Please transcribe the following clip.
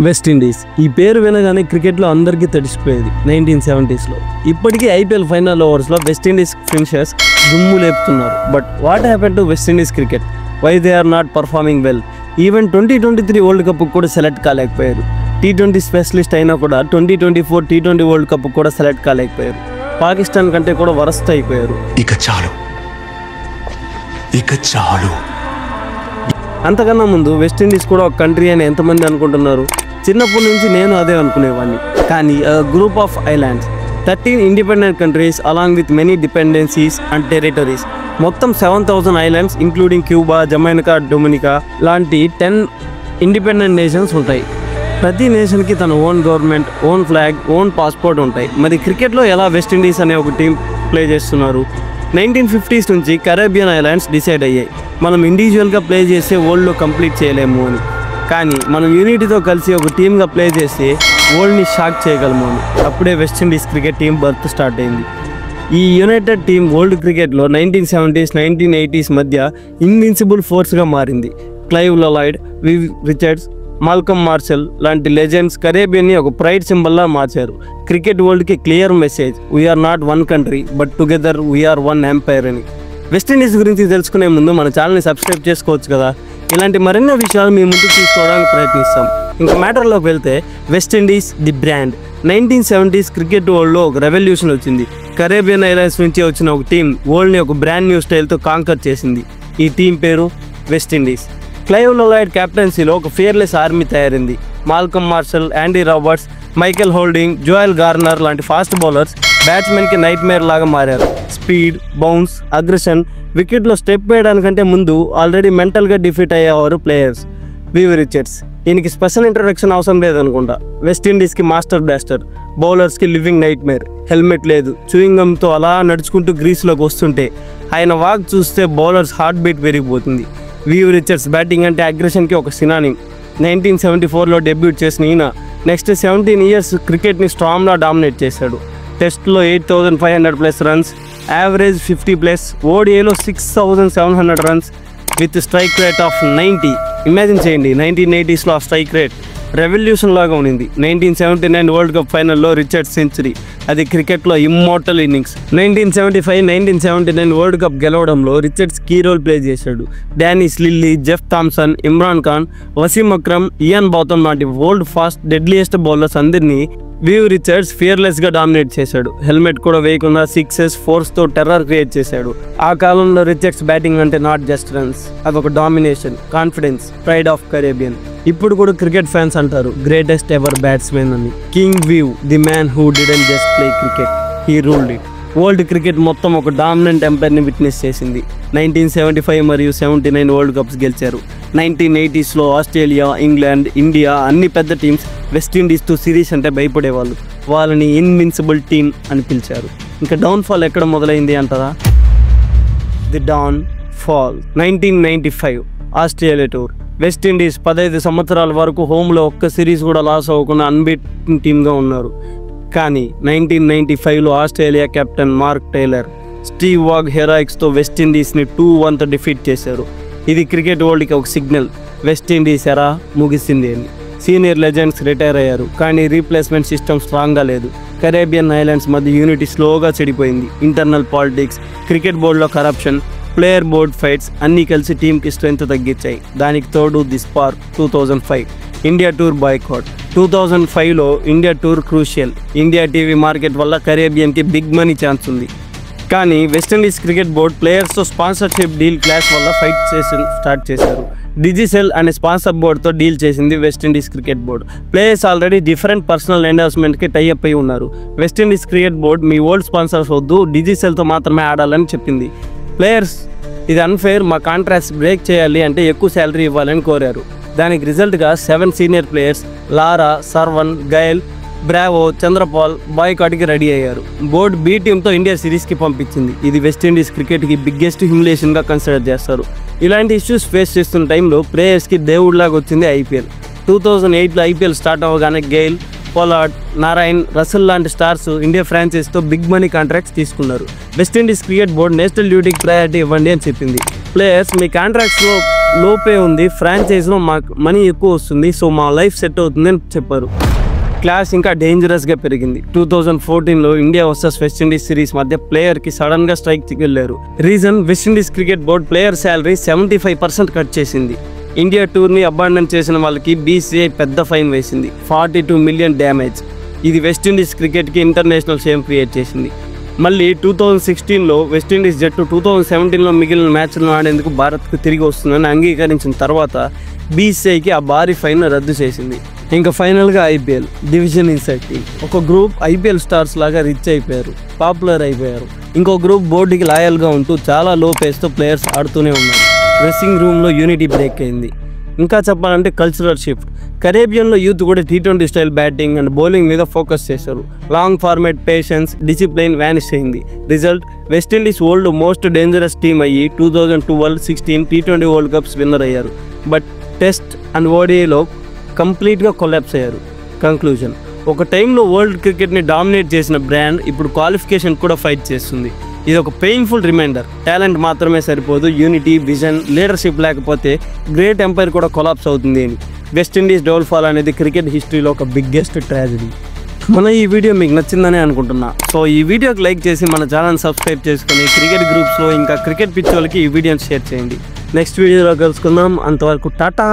West Indies ఈ పేరు వినగానే క్రికెట్లో అందరికీ తెలిసిపోయేది 1970s. ఇప్పటికీ ఐపీఎల్ ఫైనల్ ఓవర్స్లో వెస్టిండీస్ ఫినిషర్స్ దుమ్ము లేపుతున్నారు. But what happen to West Indies cricket? Why they are not performing well? Even 2023 world cup కూడా సెలెక్ట్ కాలేకపోయారు. T20 స్పెషలిస్ట్ అయినా కూడా 2024 T20 వరల్డ్ కప్ కూడా సెలెక్ట్ కాలేకపోయారు. పాకిస్తాన్ కంటే కూడా వరస్ట్ అయిపోయారు. ఇక చాలు. అంతకన్నా ముందు వెస్టిండీస్ కూడా ఒక కంట్రీ అని ఎంతమంది అనుకుంటున్నారు? చిన్నప్పటి నుంచి నేను అదే అనుకునేవాడిని. కానీ group of islands, 13 independent countries along with many dependencies and territories. మొత్తం 7,000 islands including Cuba, Jamaica, Dominica లాంటి 10 ఇండిపెండెంట్ నేషన్స్ ఉంటాయి. ప్రతి నేషన్కి తన own government, own flag, own passport ఉంటాయి. మరి క్రికెట్లో ఎలా వెస్టిండీస్ అనే ఒక టీం ప్లే చేస్తున్నారు? 1950s నుంచి కరేబియన్ ఐలాండ్స్ డిసైడ్ అయ్యాయి, మనం ఇండివిజువల్గా ప్లే చేస్తే వరల్డ్లో కంప్లీట్ చేయలేము అని. కానీ మనం యూనిటీతో కలిసి ఒక టీమ్గా ప్లే చేస్తే వరల్డ్ని షాక్ చేయగలము అని. అప్పుడే West Indies cricket team birth start అయింది. ఈ యునైటెడ్ టీం వరల్డ్ క్రికెట్లో 1970s, 1980s మధ్య ఇన్విన్సిబుల్ ఫోర్స్గా మారింది. Clive Lloyd, Viv Richards, Malcolm Marshall లాంటి లెజెండ్స్ కరేబియన్ని ఒక ప్రైడ్ సింబల్లా మార్చారు. క్రికెట్ వరల్డ్కి clear message: we are not one country but together we are one empire అని. వెస్టిండీస్ గురించి తెలుసుకునే ముందు మన ఛానల్ని సబ్స్క్రైబ్ చేసుకోవచ్చు కదా. ఇలాంటి మరెన్నో విషయాలు మీ ముందుకు తీసుకోవడానికి ప్రయత్నిస్తాం. ఇంకా మ్యాటర్లోకి వెళ్తే, West Indies the brand. 1970s cricket వరల్డ్లో ఒక రెవల్యూషన్ వచ్చింది. కరేబియన్ ఐలాండ్స్ నుంచి వచ్చిన ఒక టీం వరల్డ్ని ఒక బ్రాండ్ న్యూ స్టైల్తో కాంకర్ చేసింది. ఈ టీం పేరు వెస్టిండీస్. క్లైవ్ లలాయిడ్ క్యాప్టెన్సీలో ఒక ఫియర్లెస్ ఆర్మీ తయారైంది. Malcolm Marshall, Andy Roberts, Michael Holding, Joel Garner లాంటి ఫాస్ట్ బౌలర్స్ బ్యాట్స్మెన్కి నైట్ మేర్ లాగా మారారు. స్పీడ్, బౌన్స్, అగ్రెషన్, వికెట్లో స్టెప్ వేయడానికంటే ముందు ఆల్రెడీ మెంటల్గా డిఫీట్ అయ్యేవారు ప్లేయర్స్. వివ్ రిచర్డ్స్, ఈయనకి స్పెషల్ ఇంట్రడక్షన్ అవసరం లేదనుకుంటా. వెస్టిండీస్కి మాస్టర్ బ్లాస్టర్, బౌలర్స్కి లివింగ్ నైట్ మేర్. హెల్మెట్ లేదు, చూయింగంతో అలా నడుచుకుంటూ గ్రీస్లోకి వస్తుంటే ఆయన వాక్ చూస్తే బౌలర్స్ హార్ట్ బీట్ పెరిగిపోతుంది. వివ్ రిచర్డ్స్ బ్యాటింగ్ అంటే అగ్రెషన్కి ఒక సినానిమ్. 1974లో డెబ్యూట్ చేసిన ఈయన నెక్స్ట్ 17 years క్రికెట్ని స్ట్రాంగ్గా డామినేట్ చేశాడు. టెస్ట్లో 8,500+ రన్స్, యావరేజ్ 50+, ఓడిఐలో 6,700 runs with strike rate of 90. Imagine చేయండి, 1980sలో ఆ స్ట్రైక్ రేట్ రెవల్యూషన్ లాగా ఉండింది. 1979 వరల్డ్ కప్ ఫైనల్లో రిచర్డ్స్ సెంచరీ, అది క్రికెట్లో ఇమ్మోర్టల్ ఇన్నింగ్స్. 1975-1979 వరల్డ్ కప్ గెలవడంలో రిచర్డ్స్ కీ రోల్ ప్లే చేశాడు. Dennis Lillee, Jeff Thomson, Imran Khan, Wasim Akram, Ian Botham లాంటి వరల్డ్ ఫాస్ట్ డెడ్లియెస్ట్ బౌలర్స్ అందరినీ వివ్ రిచర్డ్స్ ఫియర్లెస్గా డామినేట్ చేశాడు. హెల్మెట్ కూడా వేయకుండా 6s, 4sతో టెర్రర్ క్రియేట్ చేశాడు. ఆ కాలంలో రిచర్డ్స్ బ్యాటింగ్ అంటే నాట్ జస్ట్ రన్స్, అదొక domination, confidence, pride of Caribbean. ఇప్పుడు కూడా క్రికెట్ ఫ్యాన్స్ అంటారు గ్రేటెస్ట్ ఎవర్ బ్యాట్స్మెన్ అని. King Viv, the man who didn't just play cricket, he ruled it. World cricket మొత్తం ఒక డామినెంట్ ఎంపైర్ని విట్నెస్ చేసింది. 1975 మరియు 79 వరల్డ్ కప్స్ గెలిచారు. 1980sలో ఆస్ట్రేలియా, ఇంగ్లాండ్, ఇండియా అన్ని పెద్ద టీమ్స్ వెస్టిండీస్తో సిరీస్ అంటే భయపడేవాళ్ళు. వాళ్ళని ఇన్విన్సిబుల్ టీమ్ అని పిలిచారు. ఇంకా డౌన్ఫాల్ ఎక్కడ మొదలైంది అంటారా? The down fall 1995 Australia tour. West Indies 15 సంవత్సరాల వరకు హోమ్లో ఒక్క సిరీస్ కూడా లాస్ అవ్వకుండా అన్బీటెన్ టీమ్గా ఉన్నారు. కానీ 1995లో Australia captain Mark Taylor, Steve Waugh హెరాయిక్స్తో వెస్టిండీస్ని 2-1తో డిఫీట్ చేశారు. ఇది క్రికెట్ వరల్డ్కి ఒక సిగ్నల్, వెస్టిండీస్ ఎరా ముగిసింది అని. సీనియర్ లెజెండ్స్ రిటైర్ అయ్యారు, కానీ రీప్లేస్మెంట్ సిస్టమ్ స్ట్రాంగ్గా లేదు. కరేబియన్ ఐలాండ్స్ మధ్య యూనిటీ స్లోగా చెడిపోయింది. ఇంటర్నల్ పాలిటిక్స్, క్రికెట్ బోర్డులో కరప్షన్, ప్లేయర్ బోర్డ్ ఫైట్స్ అన్నీ కలిసి టీంకి స్ట్రెంత్ తగ్గించాయి. దానికి తోడు the spark 2005 India tour boycott. 2005లో India tour crucial. India TV market వల్ల కరేబియన్కి బిగ్ మనీ ఛాన్స్ ఉంది. కానీ వెస్టిండీస్ క్రికెట్ బోర్డ్ ప్లేయర్స్తో స్పాన్సర్షిప్ డీల్ క్లాష్ వల్ల ఫైట్ స్టార్ట్ చేశారు. డిజిసెల్ అనే స్పాన్సర్ బోర్డ్తో డీల్ చేసింది West Indies cricket board. Players already different personal ఎండార్స్మెంట్కి టైఅప్ అయి ఉన్నారు. వెస్టిండీస్ క్రికెట్ బోర్డ్ మీ ఓల్డ్ స్పాన్సర్స్ వద్దు, డిజిసెల్తో మాత్రమే ఆడాలని చెప్పింది. ప్లేయర్స్ ఇది అన్ఫెయిర్, మా కాంట్రాక్ట్స్ బ్రేక్ చేయాలి అంటే ఎక్కువ శాలరీ ఇవ్వాలని కోరారు. దానికి రిజల్ట్గా 7 సీనియర్ ప్లేయర్స్ లారా, Sarwan, guile, Bravo, Chanderpaul బాయ్కాట్కి ready అయ్యారు. బోర్డు బి టీంతో ఇండియా సిరీస్కి పంపించింది. ఇది వెస్టిండీస్ క్రికెట్కి బిగ్గెస్ట్ హ్యూమిలేషన్గా కన్సిడర్ చేస్తారు. ఇలాంటి ఇష్యూస్ ఫేస్ చేస్తున్న టైంలో ప్లేయర్స్కి దేవుడిలాగా వచ్చింది ఐపీఎల్. 2008లో ఐపీఎల్ స్టార్ట్ అవ్వగానే గెయిల్, పొలార్డ్, నారాయణ్, రసల్ లాంటి స్టార్స్ ఇండియా ఫ్రాంచైజ్తో బిగ్ మనీ కాంట్రాక్ట్స్ తీసుకున్నారు. వెస్టిండీస్ క్రికెట్ బోర్డు నేషనల్ డ్యూటీకి ప్రయారిటీ ఇవ్వండి అని చెప్పింది. ప్లేయర్స్ మీ కాంట్రాక్ట్స్లో లోపే ఉంది, ఫ్రాంచైజ్లో మాకు మనీ ఎక్కువ వస్తుంది, సో మా లైఫ్ సెట్ అవుతుంది అని చెప్పారు. క్లాస్ ఇంకా డేంజరస్గా పెరిగింది. 2014లో ఇండియా వర్సెస్ వెస్టిండీస్ సిరీస్ మధ్య ప్లేయర్కి సడన్గా స్ట్రైక్ వెళ్ళారు. Reason, West Indies cricket board player salary 75% cut చేసింది. ఇండియా టూర్ని అబాండన్ చేసిన వాళ్ళకి BCCI పెద్ద ఫైన్ వేసింది, 42 మిలియన్ డ్యామేజ్. ఇది వెస్టిండీస్ క్రికెట్కి ఇంటర్నేషనల్ షేమ్ క్రియేట్ చేసింది. మళ్ళీ 2016లో వెస్టిండీస్ జట్టు 2017లో మిగిలిన మ్యాచ్లను ఆడేందుకు భారత్కు తిరిగి వస్తుందని అంగీకరించిన తర్వాత BCCIకి ఆ భారీ ఫైన్ రద్దు చేసింది. ఇంకా ఫైనల్గా IPL డివిజన్ ఇన్సైడ్ టీమ్. ఒక గ్రూప్ IPL స్టార్స్ లాగా రిచ్ అయిపోయారు, పాపులర్ అయిపోయారు. ఇంకో గ్రూప్ బోర్డుకి లాయల్గా ఉంటూ చాలా లో పేస్తో ప్లేయర్స్ ఆడుతూనే ఉన్నారు. డ్రెస్సింగ్ రూమ్లో యూనిటీ బ్రేక్ అయింది. ఇంకా చెప్పాలంటే కల్చరల్ షిఫ్ట్. కరేబియన్లో యూత్ కూడా T20 style batting and bowling మీద ఫోకస్ చేశారు. Long format, patience, discipline vanish అయింది. Result, West Indies world most dangerous team అయ్యి 2012, 16 T20 వరల్డ్ కప్స్ విన్నర్ అయ్యారు. బట్ టెస్ట్ అండ్ ODIలో కంప్లీట్గా కొలాప్స్ అయ్యారు. కంక్లూజన్, ఒక టైంలో వరల్డ్ క్రికెట్ని డామినేట్ చేసిన బ్రాండ్ ఇప్పుడు క్వాలిఫికేషన్ కూడా ఫైట్ చేస్తుంది. ఇది ఒక పెయిన్ఫుల్ రిమైండర్. టాలెంట్ మాత్రమే సరిపోదు, యూనిటీ, విజన్, లీడర్షిప్ లేకపోతే గ్రేట్ ఎంపైర్ కూడా కొలాప్స్ అవుతుంది అని. వెస్టిండీస్ డౌన్ఫాల్ అనేది క్రికెట్ హిస్టరీలో ఒక బిగ్గెస్ట్ ట్రాజడీ. ఈ వీడియో మీకు నచ్చిందనే అనుకుంటున్నా. సో ఈ వీడియోకి లైక్ చేసి మన ఛానల్ సబ్స్క్రైబ్ చేసుకొని క్రికెట్ గ్రూప్స్లో ఇంకా క్రికెట్ పిచ్ వాళ్ళకి ఈ వీడియోని షేర్ చేయండి. నెక్స్ట్ వీడియోలో కలుసుకుందాం. అంతవరకు టాటా.